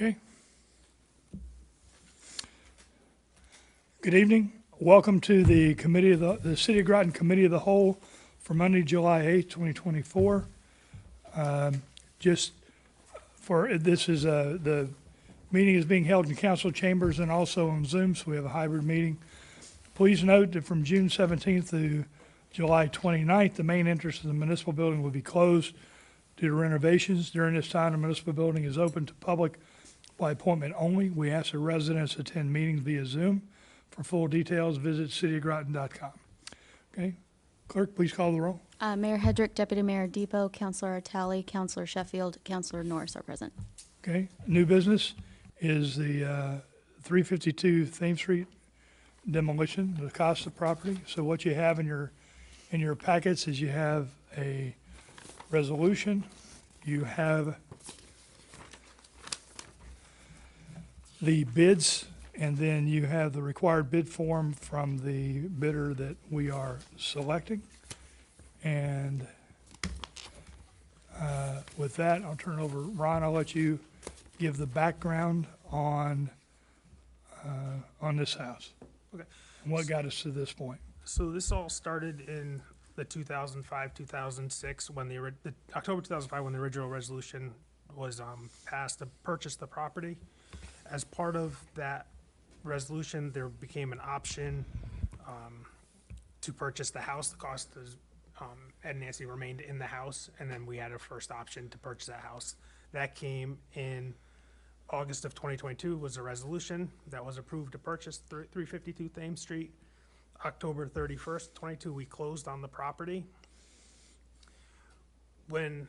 Okay. Good evening. Welcome to the committee of the City of Groton Committee of the Whole for Monday, July 8th, 2024. Just for, the meeting is being held in council chambers and also on Zoom, so we have a hybrid meeting. Please note that from June 17th to July 29th, the main entrance to the municipal building will be closed due to renovations. During this time, the municipal building is open to public by appointment only. We ask that residents attend meetings via Zoom. For full details, visit cityofgroton.com. Okay, clerk, please call the roll. Mayor Hedrick, Deputy Mayor Depot, Councilor Talley, Councilor Sheffield, Councilor Norris are present. Okay, new business is the 352 Thames Street demolition, the cost of property. So what you have in your packets is you have a resolution, you have the bids, and then you have the required bid form from the bidder that we are selecting. And with that, I'll turn it over. Ron, I'll let you give the background on this house. Okay. And what got us to this point. So this all started in the 2005, 2006, when the October 2005, when the original resolution was passed to purchase the property. As part of that resolution, there became an option to purchase the house. The cost is Ed and Nancy remained in the house, and then we had a first option to purchase that house. That came in August of 2022, was a resolution that was approved to purchase 352 Thames Street. October 31st, 22, we closed on the property. When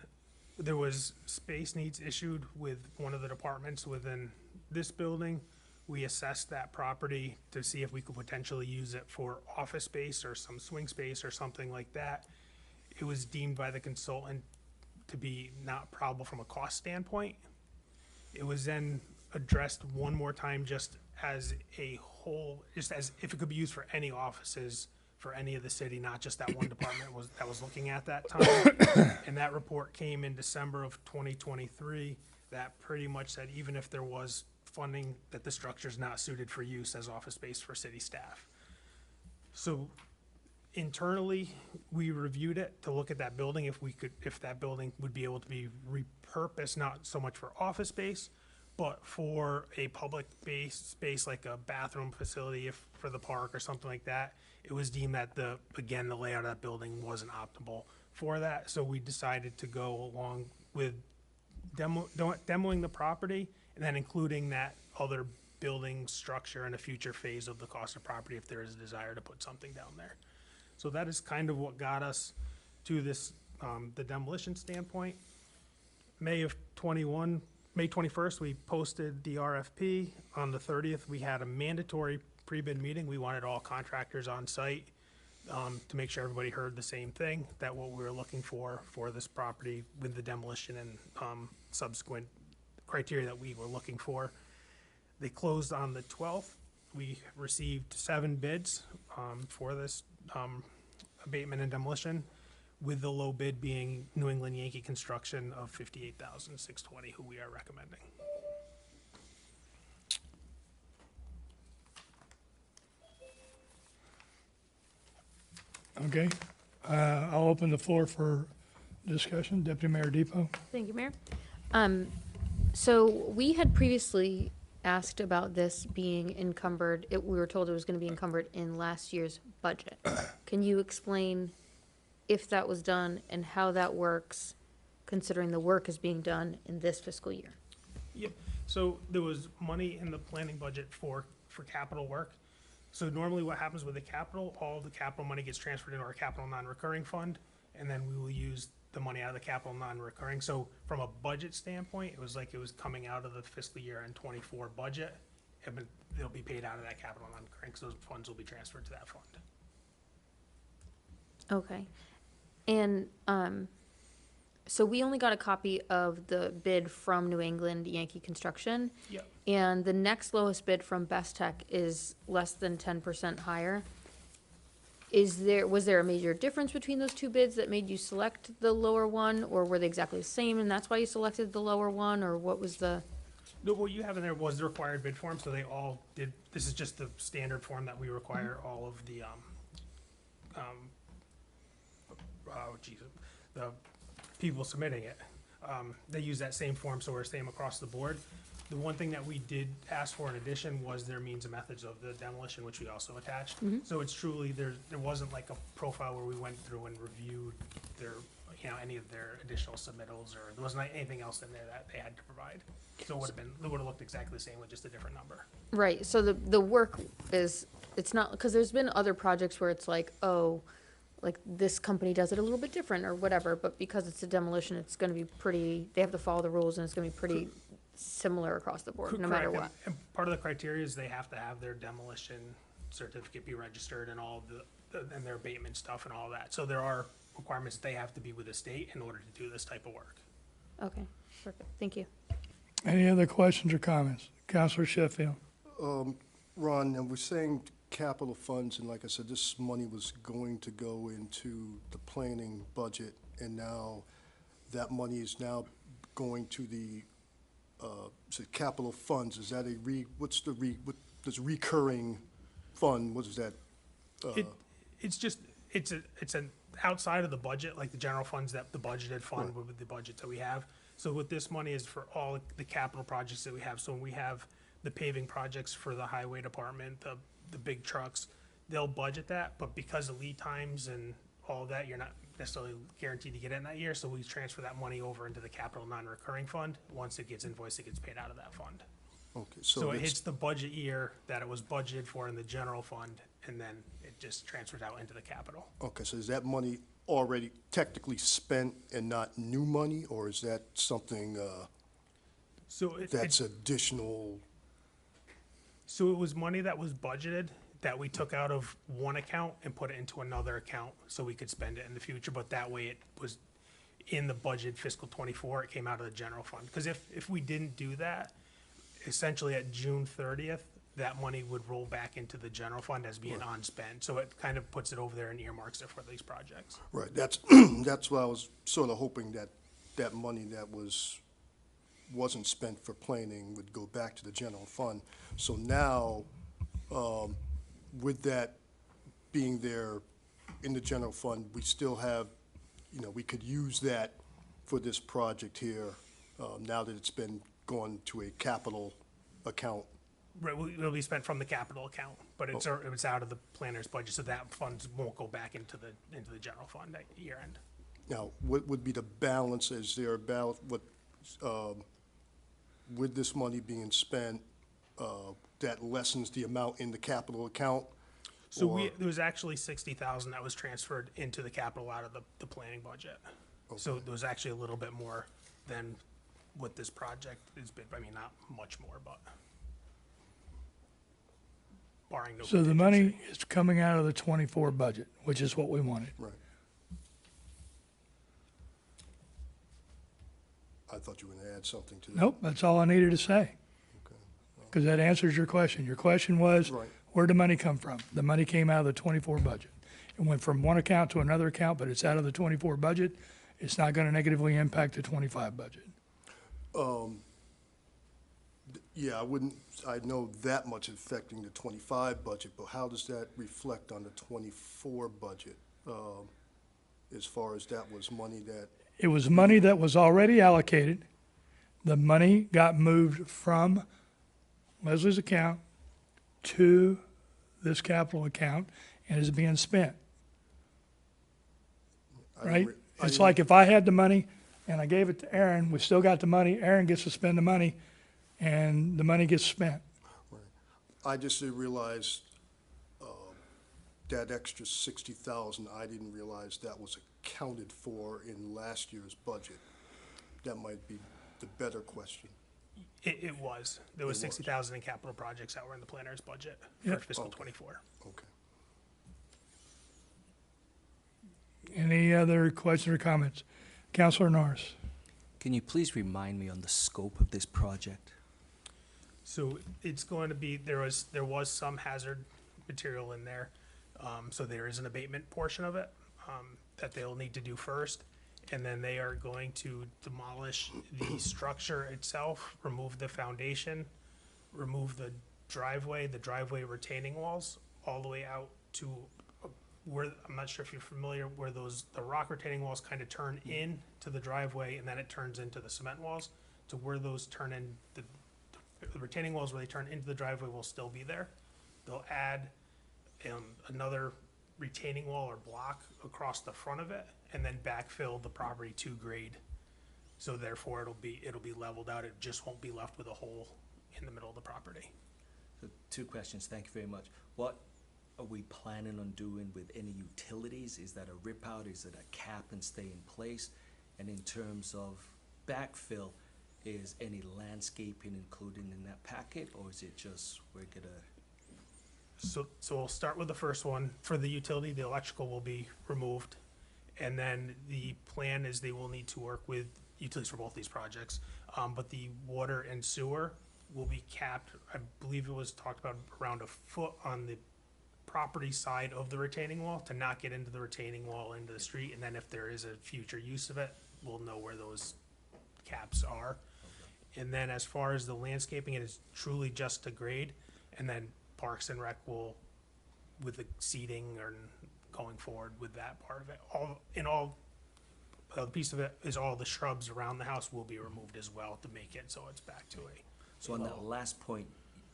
there was space needs issued with one of the departments within this building, we assessed that property to see if we could potentially use it for office space or some swing space or something like that. It was deemed by the consultant to be not probable from a cost standpoint. It was then addressed one more time just as a whole, just as if it could be used for any offices for any of the city, not just that one department that was looking at that time. And that report came in December of 2023 that pretty much said even if there was funding, that the structure is not suited for use as office space for city staff. So internally, we reviewed it to look at that building, if that building would be able to be repurposed, not so much for office space, but for a public space like a bathroom facility, for the park or something like that. It was deemed that the layout of that building wasn't optimal for that. So we decided to go along with demoing the property and then including that other building structure in a future phase of the cost of property if there is a desire to put something down there. So that is kind of what got us to this, the demolition standpoint. May 21st, we posted the RFP. On the 30th, we had a mandatory pre-bid meeting. We wanted all contractors on site to make sure everybody heard the same thing, that what we were looking for this property with the demolition and subsequent criteria that we were looking for. They closed on the 12th. We received 7 bids for this abatement and demolition, with the low bid being New England Yankee Construction of $58,620, who we are recommending. Okay, I'll open the floor for discussion. Deputy Mayor Depot. Thank you, Mayor. So we had previously asked about this being encumbered. We were told it was going to be encumbered in last year's budget. Can you explain if that was done and how that works, considering the work is being done in this fiscal year? Yep. So there was money in the planning budget for capital work. So normally what happens with the capital, all the capital money gets transferred into our capital non-recurring fund, and then we will use the money out of the capital non-recurring. So from a budget standpoint, it was like it was coming out of the fiscal year end 24 budget, and they'll be paid out of that capital non-recurring, so those funds will be transferred to that fund. Okay. And so we only got a copy of the bid from New England Yankee Construction. Yep. And the next lowest bid from Best Tech is less than 10% higher. Was there a major difference between those two bids that made you select the lower one, or were they exactly the same and that's why you selected the lower one, or what was the? No, what you have in there was the required bid form, so they all did, this is just the standard form that we require all of the, oh geez, the people submitting it. They use that same form, so we're same across the board. The one thing that we did ask for in addition was their means and methods of the demolition, which we also attached. So it's truly, there wasn't like a profile where we went through and reviewed their, any of their additional submittals, or there wasn't anything else in there that they had to provide. So it would have looked exactly the same with just a different number. Right, so the work is, it's not, because there's been other projects where it's like, oh, like this company does it a little bit different or whatever, but because it's a demolition, it's gonna be pretty, they have to follow the rules and it's gonna be pretty similar across the board, no matter Correct, what. and part of the criteria is they have to have their demolition certificate be registered and all and their abatement stuff and all that. So there are requirements that they have to be with the state in order to do this type of work. Okay, perfect, thank you. Any other questions or comments? Counselor Sheffield? Ron, and we're saying capital funds, and like I said, this money was going to go into the planning budget, and now that money is now going to the, capital funds. Is that what does recurring fund, what is that? It's an outside of the budget, like the general funds that the budgeted fund with the budget that we have. So what this money is for all the capital projects that we have. So when we have the paving projects for the highway department, the big trucks, they'll budget that, but because of lead times and all that, you're not necessarily guaranteed to get it in that year, so we transfer that money over into the capital non-recurring fund. Once it gets invoiced, it gets paid out of that fund. Okay, So it it's- hits the budget year that it was budgeted for in the general fund, and then it just transfers out into the capital. Okay, so is that money already technically spent and not new money, or is that something So that's additional? So it was money that was budgeted that we took out of one account and put it into another account so we could spend it in the future, but that way it was in the budget fiscal '24, it came out of the general fund. Because if we didn't do that, essentially at June 30th, that money would roll back into the general fund as being unspent. So it kind of puts it over there and earmarks it for these projects. Right, that's, that's why I was sort of hoping that that money that wasn't spent for planning would go back to the general fund. So now, with that being there in the general fund, we still have, we could use that for this project here, now that it's been gone to a capital account. Right, it'll be spent from the capital account, but it's out of the planner's budget, so that funds won't go back into the general fund at year end. Now, what would be the balance? Is there about with this money being spent, that lessens the amount in the capital account? So Or- there was actually 60,000 that was transferred into the capital out of the planning budget. So there was actually a little bit more than what this project has been, I mean, not much more, but barring no So the contingency. money is coming out of the 24 budget, which is what we wanted. Right. I thought you were gonna add something to that. Nope, that's all I needed to say, Okay. because that answers your question. Your question was, Right. where'd the money come from? The money came out of the 24 budget. It went from one account to another account, but it's out of the 24 budget. It's not going to negatively impact the 25 budget. Yeah, I know that much affecting the 25 budget, but how does that reflect on the 24 budget? As far as that was money that, It was money that was already allocated. The money got moved from Leslie's account to this capital account and is being spent, I right? re- It's I- like if I had the money and I gave it to Aaron, we still got the money, Aaron gets to spend the money, and the money gets spent. I just didn't realize, that extra 60,000, I didn't realize that was accounted for in last year's budget. That might be the better question. It was. There was It was. 60,000 in capital projects that were in the planner's budget for Yep. fiscal Okay. '24. Okay. Any other questions or comments? Counselor Norris? Can you please remind me on the scope of this project? So it's going to be, there was some hazard material in there. So there is an abatement portion of it, that they'll need to do first. and then they are going to demolish the structure itself, remove the foundation, remove the driveway retaining walls, all the way out to where, I'm not sure if you're familiar, where the rock retaining walls kind of turn in to the driveway, and then it turns into the cement walls, to where those turn in, the retaining walls where they turn into the driveway will still be there. They'll add another retaining wall or block across the front of it, and then backfill the property to grade. So therefore, it'll be leveled out. It just won't be left with a hole in the middle of the property. So 2 questions, thank you very much. What are we planning on doing with any utilities? Is that a rip out, is it a cap and stay in place? And in terms of backfill, is any landscaping included in that packet, or is it just we're gonna? So we'll start with the first one. For the utility, the electrical will be removed. And then the plan is they will need to work with utilities for both these projects. But the water and sewer will be capped, I believe it was talked about around a foot on the property side of the retaining wall to not get into the retaining wall into the street. And then if there is a future use of it, we'll know where those caps are. And then as far as the landscaping, it is truly just to grade. And then Parks and Rec will, with the seating or going forward with that part of it, the piece of it is all the shrubs around the house will be removed as well to make it so it's back to a. So on that last point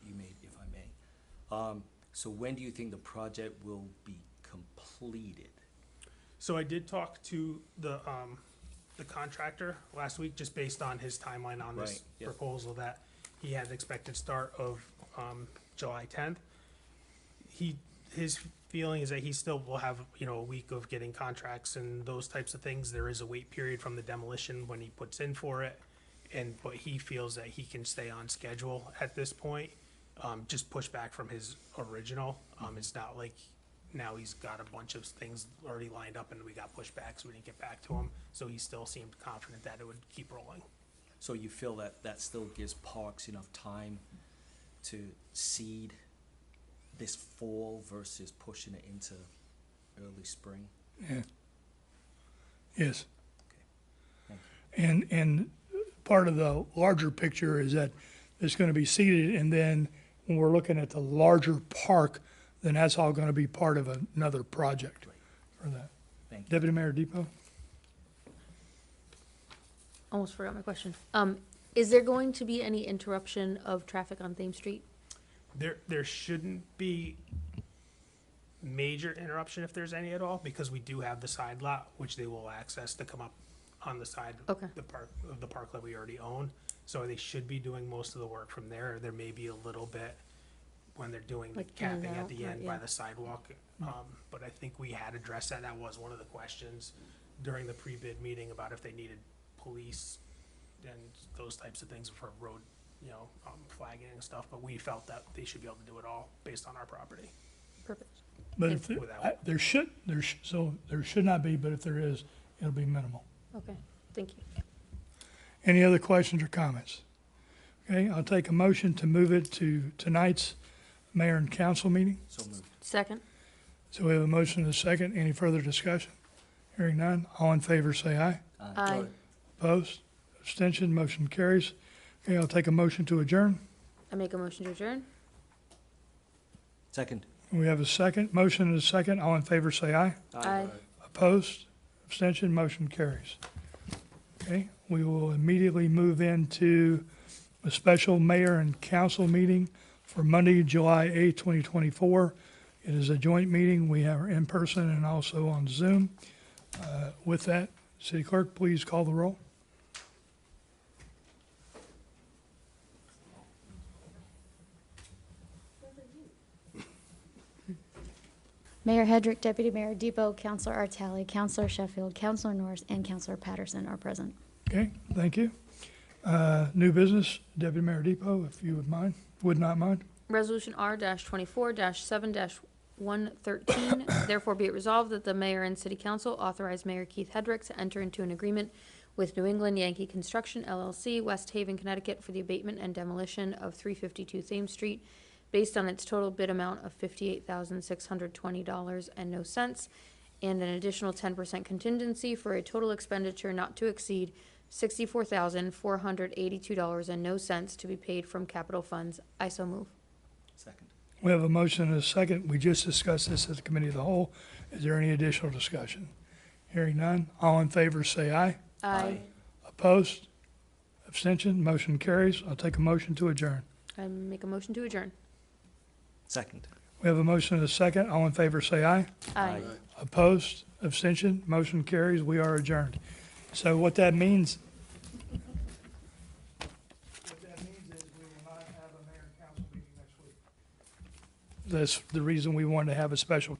you made, if I may, so when do you think the project will be completed? So I did talk to the contractor last week, just based on his timeline on this Right, yeah. proposal, that he had expected start of, July 10th. His feeling is that he still will have, a week of getting contracts and those types of things. There is a wait period from the demolition when he puts in for it. But he feels that he can stay on schedule at this point, just push back from his original. It's not like now he's got a bunch of things already lined up and we got pushed back, so we didn't get back to him. So he still seemed confident that it would keep rolling. So you feel that that still gives Parks enough time to seed this fall versus pushing it into early spring? Yeah. Yes. Thank And part of the larger picture is that it's going to be seeded, and then when we're looking at the larger park, then that's all going to be part of another project for that. Thank you. Deputy Mayor Depot? Almost forgot my question. Is there going to be any interruption of traffic on Thames Street? There shouldn't be major interruption if there's any at all, because we do have the side lot, which they will access to come up on the side Okay. of the park that we already own. So they should be doing most of the work from there. There may be a little bit when they're doing the Like in and capping at out, the or- end by yeah. the sidewalk. But I think we had addressed that. That was one of the questions during the pre-bid meeting about if they needed police and those types of things for road, flagging and stuff. But we felt that they should be able to do it all based on our property. Perfect. But if there, Without- there should not be, but if there is, it'll be minimal. Okay, thank you. Any other questions or comments? Okay, I'll take a motion to move it to tonight's mayor and council meeting. So moved. Second? So we have a motion and a second. Any further discussion? Hearing none. All in favor, say aye. Aye. Opposed? Abstention? Motion carries. Okay, I'll take a motion to adjourn. I make a motion to adjourn? Second. We have a second. Motion and a second. All in favor, say aye. Aye. Opposed? Abstention? Motion carries. Okay, we will immediately move into a special mayor and council meeting for Monday, July 8th, 2024. It is a joint meeting. We have in person and also on Zoom. With that, City Clerk, please call the roll. Mayor Hedrick, Deputy Mayor Depot, Councilor Artali, Councilor Sheffield, Councilor Norris, and Councilor Patterson are present. Okay, thank you. New business, Deputy Mayor Depot, if you would not mind. Resolution R-24-7-113, therefore be it resolved that the mayor and city council authorize Mayor Keith Hedrick to enter into an agreement with New England Yankee Construction LLC, West Haven, Connecticut, for the abatement and demolition of 352 Thames Street, based on its total bid amount of $58,620 and no cents, and an additional 10% contingency for a total expenditure not to exceed $64,482 and no cents to be paid from capital funds. I so move. Second. We have a motion and a second. We just discussed this at the committee of the whole. Is there any additional discussion? Hearing none. All in favor, say aye. Aye. Opposed? Abstention? Motion carries. I'll take a motion to adjourn. I make a motion to adjourn. Second. We have a motion and a second. All in favor, say aye. Aye. Opposed? Abstention? Motion carries. We are adjourned. So what that means is we will not have a mayor and council meeting next week. That's the reason we wanted to have a special